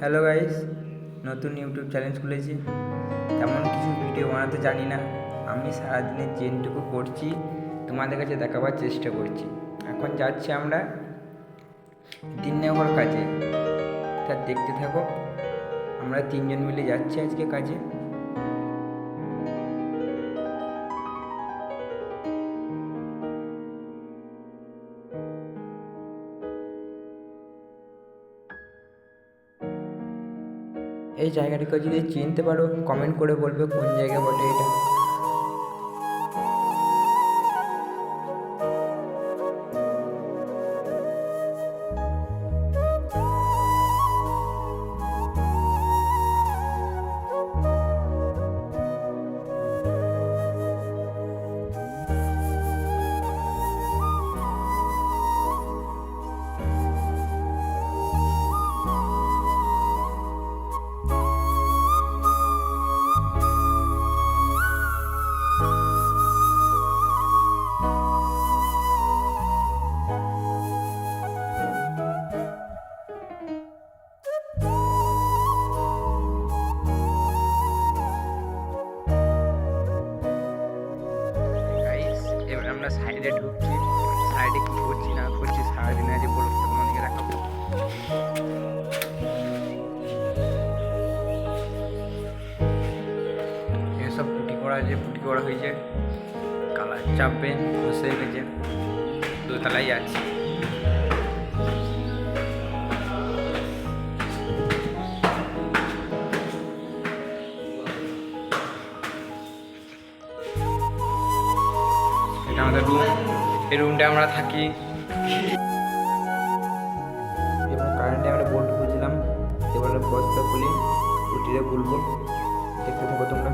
Hello guys, নতুন YouTube channel খুলেছি। তেমন কিছু ভিডিও বানাতে জানি না। আমি সারাদিনে যেটুকু করছি তোমাদের কাছে দেখাবার চেষ্টা করছি। এখন যাচ্ছি আমরা 3 নম্বর কাজে, তা দেখতে থাকো। আমরা 3জন মিলে যাচ্ছি আজকে কাজে। এই জায়গাটিকে যদি চিনতে পারো কমেন্ট করে বলবে কোন জায়গা বটে এটা। এবার আমরা সাইডে ঢুকছি। সাইডে কি করছি না করছি সারাদিন আজ বলবো, তোমাদেরকে দেখাবো। এসব পুটি করা হয়েছে, কালার চাপবে বসে গেছে, দোতলায় যাচ্ছি। এটা আমাদের রুম, এই রুমটা আমরা থাকি। এবার কারেন্টে আমরা বোল্ট খুলছিলাম, এবার বস্তা খুলে পুটিরে খুলবো, দেখতে থাকো তোমরা।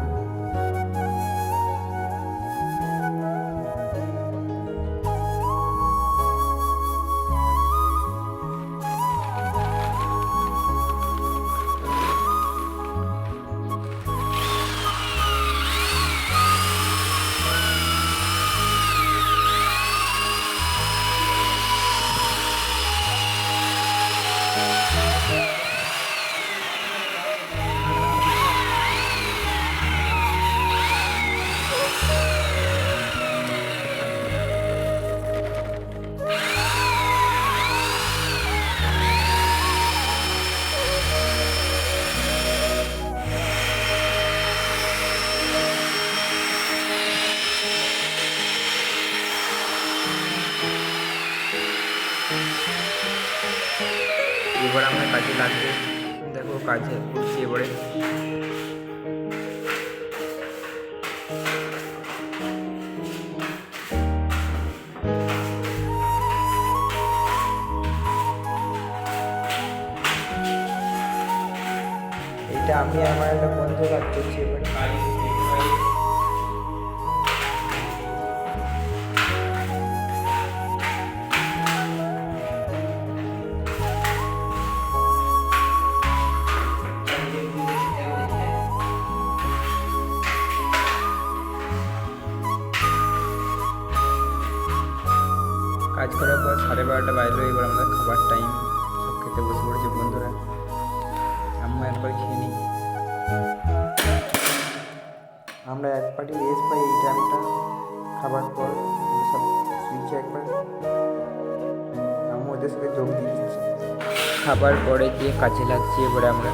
এবার আমরা কাজে লাগবো, দেখো কাজে করছি এবারে। এটা আমি আমার একটা বন্ধু কাজ করছি এবারে। কাজ করার পর 12:30 বাজলো, এবার আমাদের খাবার টাইম। সব খেতে বসে পড়েছে বন্ধুরা, আম্মু একবার খেয়ে নিই। আমরা এক পার্টি রেস্ট পাই এই টাইমটা, খাবার পর সব শুয়েছে একবার। আম্মু ওদের সাথে যোগ দিয়ে দিচ্ছে। খাবার পরে দিয়ে কাজে লাগছি এবারে আমরা।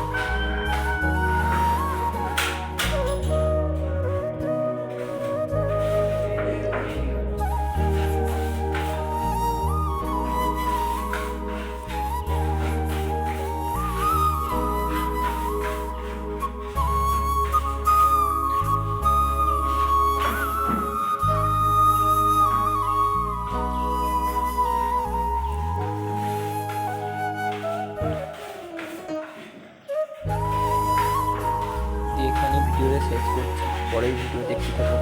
এখানে ভিডিওটা শেষ করছি, পরের ভিডিও দেখতে থাকো।